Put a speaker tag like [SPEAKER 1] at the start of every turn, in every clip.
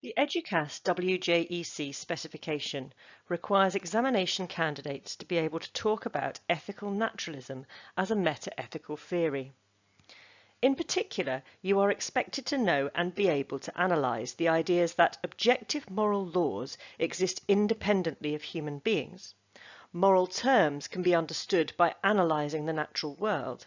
[SPEAKER 1] The Eduqas WJEC specification requires examination candidates to be able to talk about ethical naturalism as a meta-ethical theory. In particular, you are expected to know and be able to analyse the ideas that objective moral laws exist independently of human beings. Moral terms can be understood by analysing the natural world.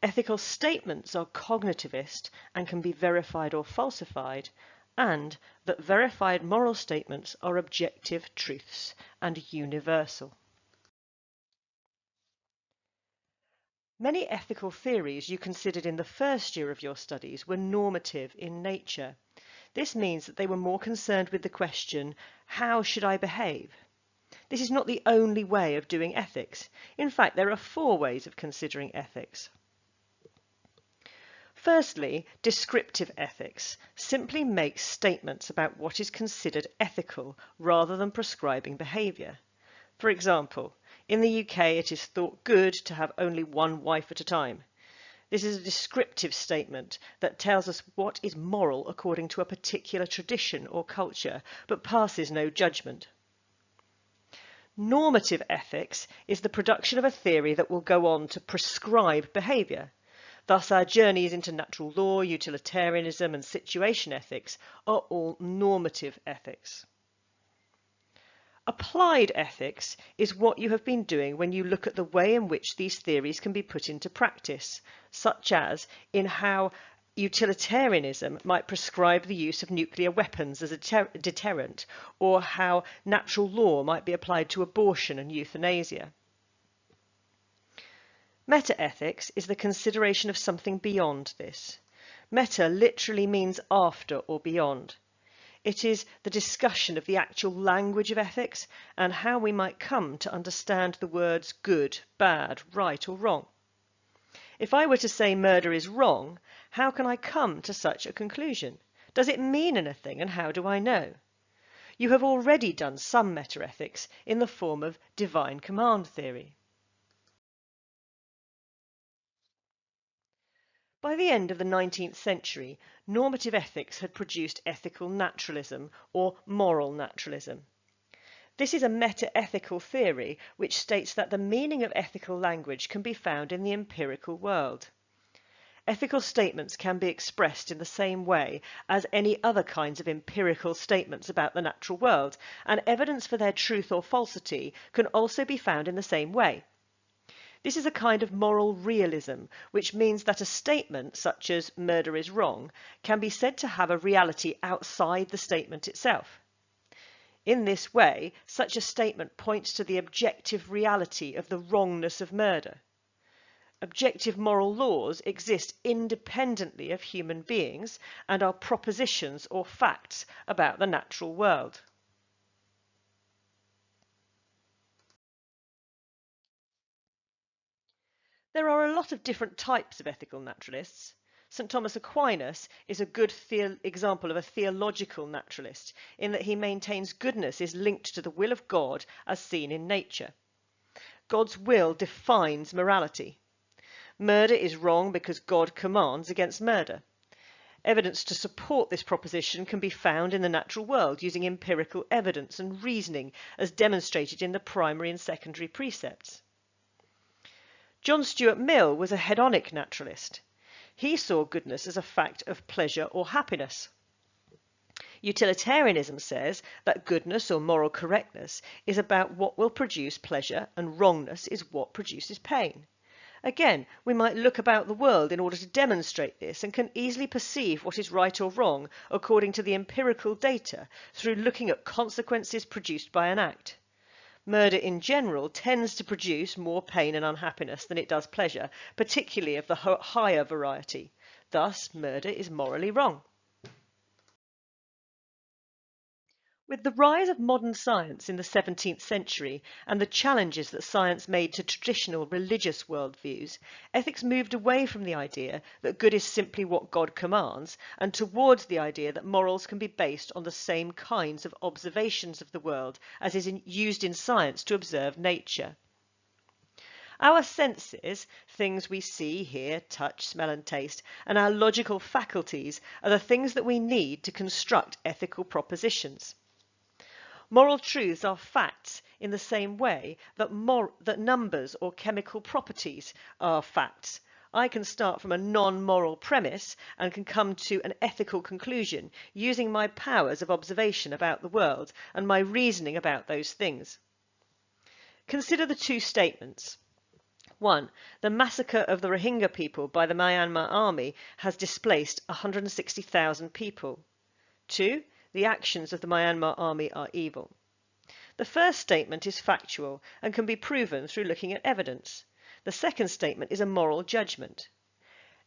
[SPEAKER 1] Ethical statements are cognitivist and can be verified or falsified, and that verified moral statements are objective truths and universal. Many ethical theories you considered in the first year of your studies were normative in nature. This means that they were more concerned with the question, how should I behave? This is not the only way of doing ethics. In fact, there are 4 ways of considering ethics. Firstly, descriptive ethics simply makes statements about what is considered ethical rather than prescribing behaviour. For example, in the UK it is thought good to have only one wife at a time. This is a descriptive statement that tells us what is moral according to a particular tradition or culture, but passes no judgment. Normative ethics is the production of a theory that will go on to prescribe behaviour. Thus, our journeys into natural law, utilitarianism and situation ethics are all normative ethics. Applied ethics is what you have been doing when you look at the way in which these theories can be put into practice, such as in how utilitarianism might prescribe the use of nuclear weapons as a deterrent, or how natural law might be applied to abortion and euthanasia. Metaethics is the consideration of something beyond this. Meta literally means after or beyond. It is the discussion of the actual language of ethics and how we might come to understand the words good, bad, right or wrong. If I were to say murder is wrong, how can I come to such a conclusion? Does it mean anything, and how do I know? You have already done some metaethics in the form of divine command theory. By the end of the 19th century, normative ethics had produced ethical naturalism or moral naturalism. This is a meta-ethical theory which states that the meaning of ethical language can be found in the empirical world. Ethical statements can be expressed in the same way as any other kinds of empirical statements about the natural world, and evidence for their truth or falsity can also be found in the same way. This is a kind of moral realism, which means that a statement, such as murder is wrong, can be said to have a reality outside the statement itself. In this way, such a statement points to the objective reality of the wrongness of murder. Objective moral laws exist independently of human beings and are propositions or facts about the natural world. There are a lot of different types of ethical naturalists. St. Thomas Aquinas is a good example of a theological naturalist in that he maintains goodness is linked to the will of God as seen in nature. God's will defines morality. Murder is wrong because God commands against murder. Evidence to support this proposition can be found in the natural world using empirical evidence and reasoning as demonstrated in the primary and secondary precepts. John Stuart Mill was a hedonic naturalist. He saw goodness as a fact of pleasure or happiness. Utilitarianism says that goodness or moral correctness is about what will produce pleasure and wrongness is what produces pain. Again, we might look about the world in order to demonstrate this and can easily perceive what is right or wrong according to the empirical data through looking at consequences produced by an act. Murder in general tends to produce more pain and unhappiness than it does pleasure, particularly of the higher variety. Thus, murder is morally wrong. With the rise of modern science in the 17th century and the challenges that science made to traditional religious worldviews, ethics moved away from the idea that good is simply what God commands and towards the idea that morals can be based on the same kinds of observations of the world as is used in science to observe nature. Our senses, things we see, hear, touch, smell and taste, and our logical faculties are the things that we need to construct ethical propositions. Moral truths are facts in the same way that numbers or chemical properties are facts. I can start from a non-moral premise and can come to an ethical conclusion using my powers of observation about the world and my reasoning about those things. Consider the two statements. 1. The massacre of the Rohingya people by the Myanmar army has displaced 160,000 people. 2. The actions of the Myanmar army are evil. The first statement is factual and can be proven through looking at evidence. The second statement is a moral judgment.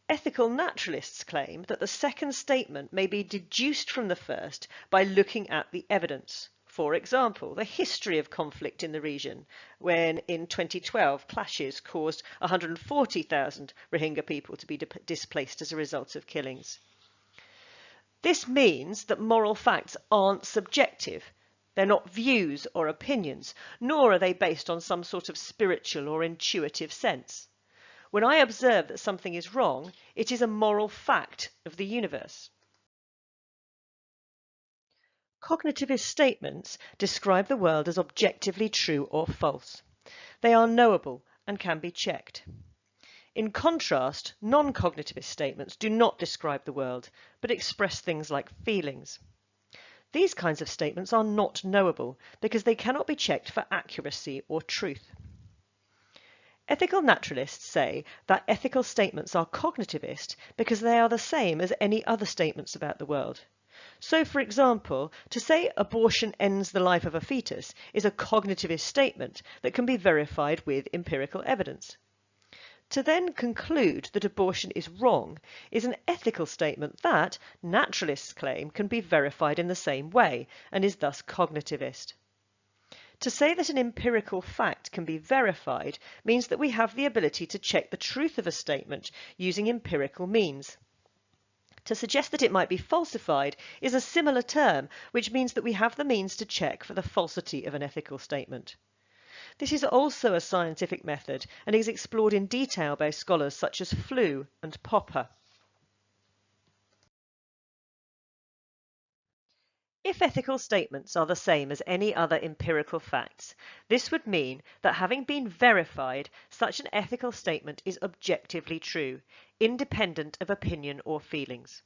[SPEAKER 1] Ethical naturalists claim that the second statement may be deduced from the first by looking at the evidence. For example, the history of conflict in the region, when in 2012 clashes caused 140,000 Rohingya people to be displaced as a result of killings. This means that moral facts aren't subjective. They're not views or opinions, nor are they based on some sort of spiritual or intuitive sense. When I observe that something is wrong, it is a moral fact of the universe. Cognitivist statements describe the world as objectively true or false. They are knowable and can be checked. In contrast, non-cognitivist statements do not describe the world, but express things like feelings. These kinds of statements are not knowable because they cannot be checked for accuracy or truth. Ethical naturalists say that ethical statements are cognitivist because they are the same as any other statements about the world. So, for example, to say abortion ends the life of a fetus is a cognitivist statement that can be verified with empirical evidence. To then conclude that abortion is wrong is an ethical statement that, naturalists claim, can be verified in the same way and is thus cognitivist. To say that an empirical fact can be verified means that we have the ability to check the truth of a statement using empirical means. To suggest that it might be falsified is a similar term, which means that we have the means to check for the falsity of an ethical statement. This is also a scientific method and is explored in detail by scholars such as Flew and Popper. If ethical statements are the same as any other empirical facts, this would mean that having been verified, such an ethical statement is objectively true, independent of opinion or feelings.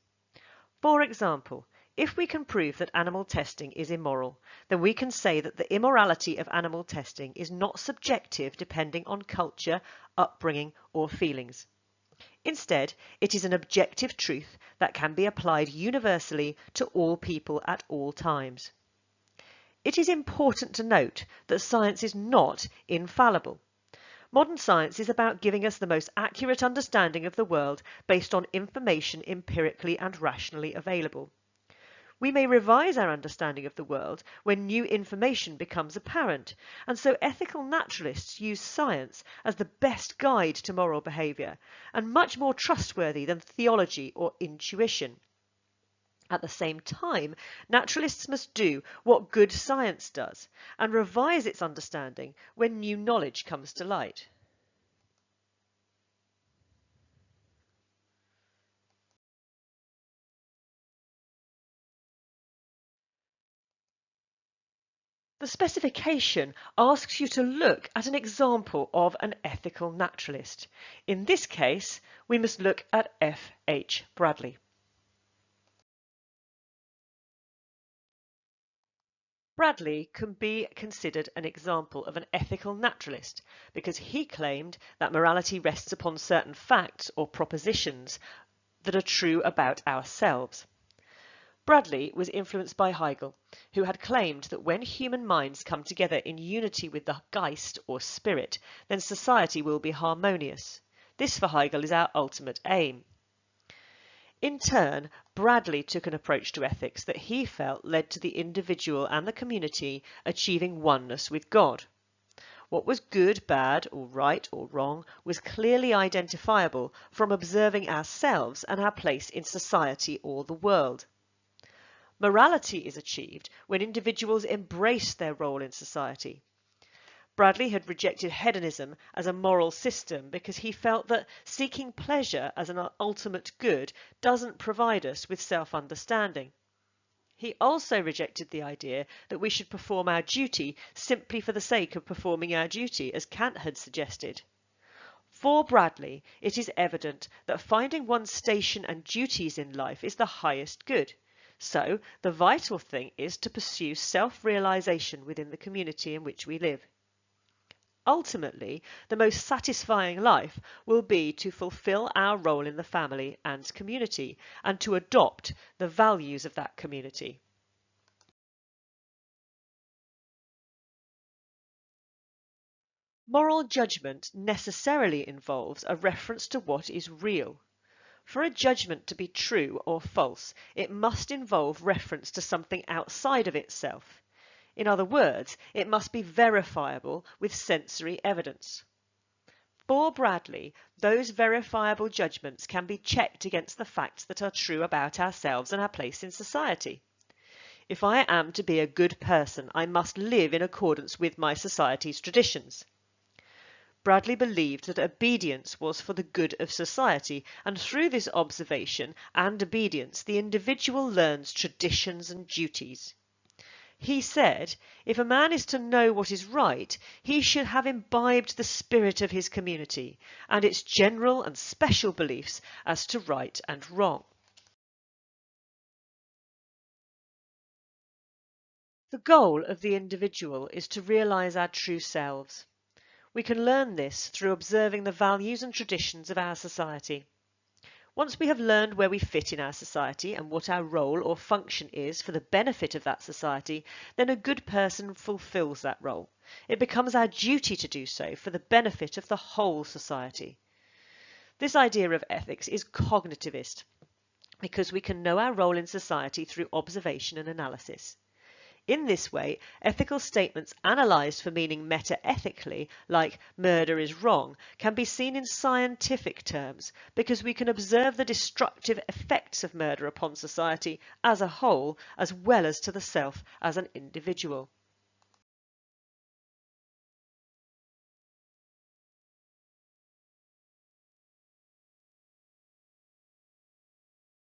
[SPEAKER 1] For example, if we can prove that animal testing is immoral, then we can say that the immorality of animal testing is not subjective depending on culture, upbringing, or feelings. Instead, it is an objective truth that can be applied universally to all people at all times. It is important to note that science is not infallible. Modern science is about giving us the most accurate understanding of the world based on information empirically and rationally available. We may revise our understanding of the world when new information becomes apparent, and so ethical naturalists use science as the best guide to moral behaviour, and much more trustworthy than theology or intuition. At the same time, naturalists must do what good science does, and revise its understanding when new knowledge comes to light. The specification asks you to look at an example of an ethical naturalist. In this case, we must look at F. H. Bradley. Bradley can be considered an example of an ethical naturalist because he claimed that morality rests upon certain facts or propositions that are true about ourselves. Bradley was influenced by Hegel, who had claimed that when human minds come together in unity with the Geist or spirit, then society will be harmonious. This for Hegel is our ultimate aim. In turn, Bradley took an approach to ethics that he felt led to the individual and the community achieving oneness with God. What was good, bad, or right or wrong was clearly identifiable from observing ourselves and our place in society or the world. Morality is achieved when individuals embrace their role in society. Bradley had rejected hedonism as a moral system because he felt that seeking pleasure as an ultimate good doesn't provide us with self-understanding. He also rejected the idea that we should perform our duty simply for the sake of performing our duty, as Kant had suggested. For Bradley, it is evident that finding one's station and duties in life is the highest good. So, the vital thing is to pursue self-realization within the community in which we live. Ultimately, the most satisfying life will be to fulfill our role in the family and community, and to adopt the values of that community. Moral judgment necessarily involves a reference to what is real. For a judgment to be true or false, it must involve reference to something outside of itself. In other words, it must be verifiable with sensory evidence. For Bradley, those verifiable judgments can be checked against the facts that are true about ourselves and our place in society. If I am to be a good person, I must live in accordance with my society's traditions. Bradley believed that obedience was for the good of society, and through this observation and obedience the individual learns traditions and duties. He said, if a man is to know what is right, he should have imbibed the spirit of his community and its general and special beliefs as to right and wrong. The goal of the individual is to realize our true selves. We can learn this through observing the values and traditions of our society. Once we have learned where we fit in our society and what our role or function is for the benefit of that society, then a good person fulfills that role. It becomes our duty to do so for the benefit of the whole society. This idea of ethics is cognitivist because we can know our role in society through observation and analysis. In this way, ethical statements analysed for meaning meta-ethically, like murder is wrong, can be seen in scientific terms because we can observe the destructive effects of murder upon society as a whole, as well as to the self as an individual.